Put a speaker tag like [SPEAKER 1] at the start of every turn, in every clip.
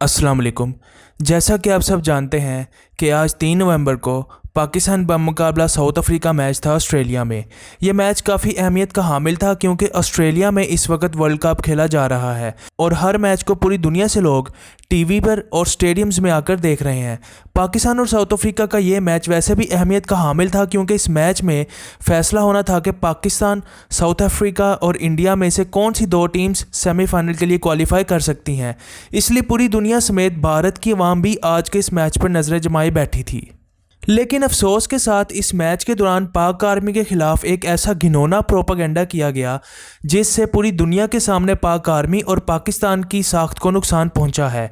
[SPEAKER 1] अस्सलाम वालेकुम। जैसा कि आप सब जानते हैं कि आज 3 नवंबर को पाकिस्तान बमुकाबला साउथ अफ्रीका मैच था ऑस्ट्रेलिया में। यह मैच काफ़ी अहमियत का हामिल था क्योंकि ऑस्ट्रेलिया में इस वक्त वर्ल्ड कप खेला जा रहा है और हर मैच को पूरी दुनिया से लोग टीवी पर और स्टेडियम्स में आकर देख रहे हैं। पाकिस्तान और साउथ अफ्रीका का ये मैच वैसे भी अहमियत का हामिल था क्योंकि इस मैच में फ़ैसला होना था कि पाकिस्तान, साउथ अफ्रीका और इंडिया में से कौन सी 2 टीम्स सेमीफाइनल के लिए क्वालिफाई कर सकती हैं। इसलिए पूरी दुनिया समेत भारत की आवाम भी आज के इस मैच पर नज़रें जमाए बैठी थी। लेकिन अफसोस के साथ इस मैच के दौरान पाक आर्मी के ख़िलाफ़ एक ऐसा घिनौना प्रोपेगेंडा किया गया जिससे पूरी दुनिया के सामने पाक आर्मी और पाकिस्तान की साख्त को नुकसान पहुंचा है।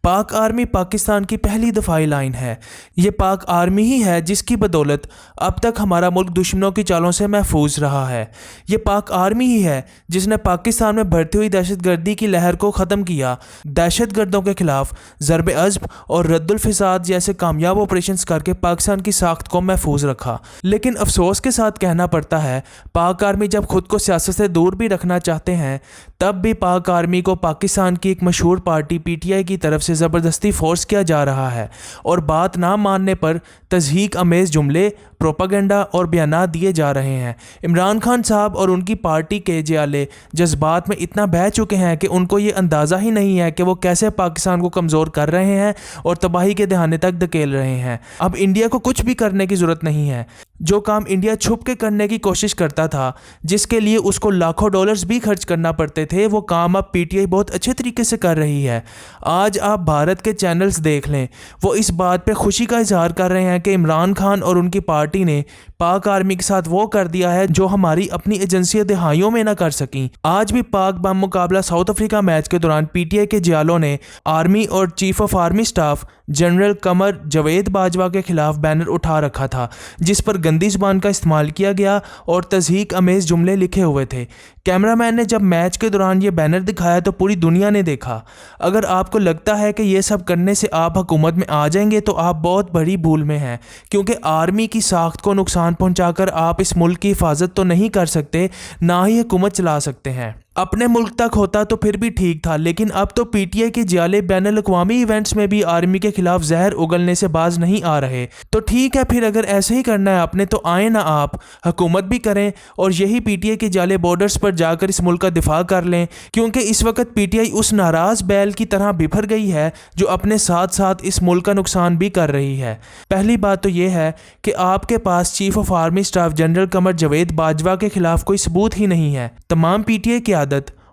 [SPEAKER 1] पाक आर्मी पाकिस्तान की पहली दफाई लाइन है। ये पाक आर्मी ही है जिसकी बदौलत अब तक हमारा मुल्क दुश्मनों की चालों से महफूज रहा है। ये पाक आर्मी ही है जिसने पाकिस्तान में बढ़ती हुई दहशतगर्दी की लहर को ख़त्म किया, दहशतगर्दों के खिलाफ ज़रब अज़्ब और रद्दुल फ़िसाद जैसे कामयाब ऑपरेशंस करके पाकिस्तान की साख्त को महफूज रखा। लेकिन अफसोस के साथ कहना पड़ता है, पाक आर्मी जब खुद को सियासत से दूर भी रखना चाहते हैं तब भी पाक आर्मी को पाकिस्तान की एक मशहूर पार्टी PTI की तरफ से ज़बरदस्ती फोर्स किया जा रहा है और बात ना मानने पर तज़हीक अमेज़ जुमले, प्रोपेगेंडा और बयानात दिए जा रहे हैं। इमरान खान साहब और उनकी पार्टी के जियाले जज्बात में इतना बह चुके हैं कि उनको ये अंदाज़ा ही नहीं है कि वो कैसे पाकिस्तान को कमज़ोर कर रहे हैं और तबाही के दहाने तक धकेल रहे हैं। अब इंडिया को कुछ भी करने की ज़रूरत नहीं है। जो काम इंडिया छुप के करने की कोशिश करता था, जिसके लिए उसको लाखों डॉलर्स भी खर्च करना पड़ते थे, वो काम अब PTI बहुत अच्छे तरीके से कर रही है। आज आप भारत के चैनल्स देख लें, वो इस बात पे खुशी का इजहार कर रहे हैं कि इमरान खान और उनकी पार्टी ने पाक आर्मी के साथ वो कर दिया है जो हमारी अपनी एजेंसियां दहाइयों में ना कर सकीं। आज भी पाक बमुकाबला साउथ अफ्रीका मैच के दौरान PTI के जियालों ने आर्मी और chief of army staff general Qamar Javed Bajwa के खिलाफ बैनर उठा रखा था जिस पर गंदी ज़ुबान का इस्तेमाल किया गया और तज़हीक अमेज़ जुमले लिखे हुए थे। कैमरामैन ने जब मैच के दौरान ये बैनर दिखाया तो पूरी दुनिया ने देखा। अगर आपको लगता है कि ये सब करने से आप हुकूमत में आ जाएंगे तो आप बहुत बड़ी भूल में हैं, क्योंकि आर्मी की साख्त को नुकसान पहुंचाकर आप इस मुल्क की हिफाजत तो नहीं कर सकते, ना ही हुकूमत चला सकते हैं। अपने मुल्क तक होता तो फिर भी ठीक था, लेकिन अब तो PTI के जियाले बैनुल अक़वामी इवेंट्स में भी आर्मी के खिलाफ जहर उगलने से बाज नहीं आ रहे। तो ठीक है, फिर अगर ऐसे ही करना है आपने तो आए ना आप हुकूमत भी करें और यही PTI के जियाले बॉर्डर्स पर जाकर इस मुल्क का दिफा कर लें, क्योंकि इस वक्त PTI उस नाराज़ बैल की तरह बिफर गई है जो अपने साथ साथ इस मुल्क का नुकसान भी कर रही है। पहली बात तो ये है कि आपके पास chief of army staff general Qamar Javed Bajwa के खिलाफ कोई सबूत ही नहीं है। तमाम PTI की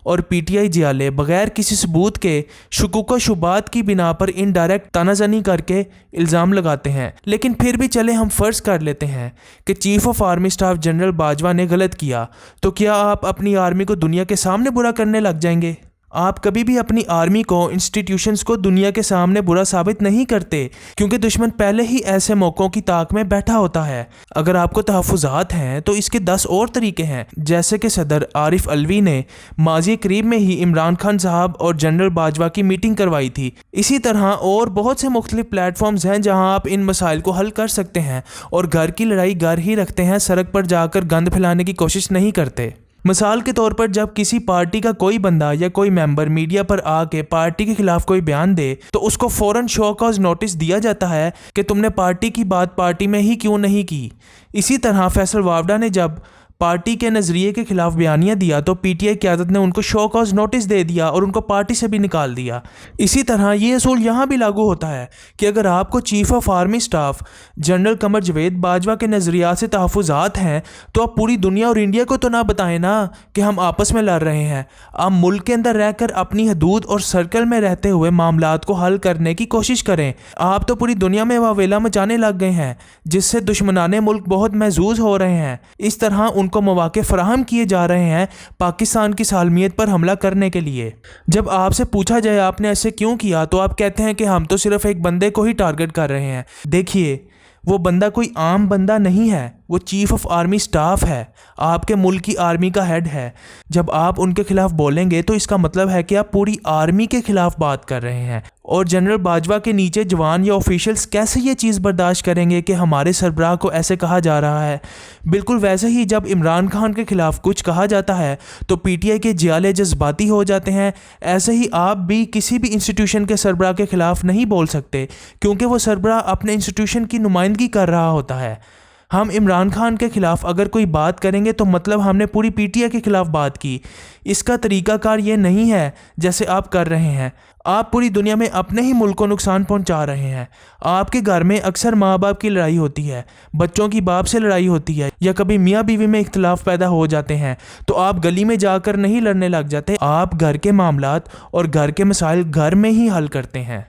[SPEAKER 1] और PTI जियाले बगैर किसी सबूत के शुकुक शुबात की बिना पर इनडायरेक्ट तानाज़नी करके इल्ज़ाम लगाते हैं। लेकिन फिर भी चले हम फ़र्ज़ कर लेते हैं कि chief of army staff general Bajwa ने गलत किया, तो क्या आप अपनी आर्मी को दुनिया के सामने बुरा करने लग जाएंगे? आप कभी भी अपनी आर्मी को, इंस्टीट्यूशंस को दुनिया के सामने बुरा साबित नहीं करते, क्योंकि दुश्मन पहले ही ऐसे मौक़ों की ताक में बैठा होता है। अगर आपको तहफ़्फ़ुज़ात हैं तो इसके 10 और तरीके हैं, जैसे कि सदर आरिफ अलवी ने माजी करीब में ही इमरान खान साहब और जनरल बाजवा की मीटिंग करवाई थी। इसी तरह और बहुत से मुख्तलिफ प्लेटफॉर्म्स हैं जहाँ आप इन मसाइल को हल कर सकते हैं और घर की लड़ाई घर ही रखते हैं, सड़क पर जाकर गंद फैलाने की कोशिश नहीं करते। मिसाल के तौर पर जब किसी पार्टी का कोई बंदा या कोई मेंबर मीडिया पर आके पार्टी के खिलाफ कोई बयान दे तो उसको फ़ौरन शो कॉज नोटिस दिया जाता है कि तुमने पार्टी की बात पार्टी में ही क्यों नहीं की। इसी तरह फैसल वावडा ने जब पार्टी के नज़रिए के खिलाफ बयानिया दिया तो PTI क़यादत ने उनको शो कॉज नोटिस दे दिया और उनको पार्टी से भी निकाल दिया। इसी तरह ये असूल यहाँ भी लागू होता है कि अगर आपको chief of army staff general Qamar Javed Bajwa के नज़रियात से तहफ़्फ़ुज़ात हैं तो आप पूरी दुनिया और इंडिया को तो ना बताएं ना कि हम आपस में लड़ रहे हैं। आप मुल्क के अंदर रहकर अपनी हदूद और सर्कल में रहते हुए मामलात को हल करने की कोशिश करें। आप तो पूरी दुनिया में वावेला मचाने लग गए हैं, जिससे दुश्मनाने मुल्क बहुत महजूज हो रहे हैं। इस तरह उनको मौके फराहम किए जा रहे हैं पाकिस्तान की सालमियत पर हमला करने के लिए। जब आपसे पूछा जाए आपने ऐसे क्यों किया तो आप कहते हैं कि हम तो सिर्फ एक बंदे को ही टारगेट कर रहे हैं। देखिए, वो बंदा कोई आम बंदा नहीं है, وہ چیف آف آرمی سٹاف ہے، آپ کے ملک کی آرمی کا ہیڈ ہے۔ جب آپ ان کے خلاف بولیں گے تو اس کا مطلب ہے کہ آپ پوری آرمی کے خلاف بات کر رہے ہیں، اور جنرل باجوہ کے نیچے جوان یا آفیشلز کیسے یہ چیز برداشت کریں گے کہ ہمارے سربراہ کو ایسے کہا جا رہا ہے؟ بالکل ویسے ہی جب عمران خان کے خلاف کچھ کہا جاتا ہے تو پی ٹی آئی کے جیالے جذباتی ہو جاتے ہیں، ایسے ہی آپ بھی کسی بھی انسٹیٹیوشن کے سربراہ کے خلاف نہیں بول سکتے، کیونکہ وہ سربراہ اپنے انسٹیٹیوشن کی نمائندگی کر رہا ہوتا ہے۔ ہم عمران خان کے خلاف اگر کوئی بات کریں گے تو مطلب ہم نے پوری پی ٹی آئی کے خلاف بات کی۔ اس کا طریقہ کار یہ نہیں ہے جیسے آپ کر رہے ہیں۔ آپ پوری دنیا میں اپنے ہی ملک کو نقصان پہنچا رہے ہیں۔ آپ کے گھر میں اکثر ماں باپ کی لڑائی ہوتی ہے، بچوں کی باپ سے لڑائی ہوتی ہے، یا کبھی میاں بیوی میں اختلاف پیدا ہو جاتے ہیں، تو آپ گلی میں جا کر نہیں لڑنے لگ جاتے، آپ گھر کے معاملات اور گھر کے مسائل گھر میں ہی حل کرتے ہیں۔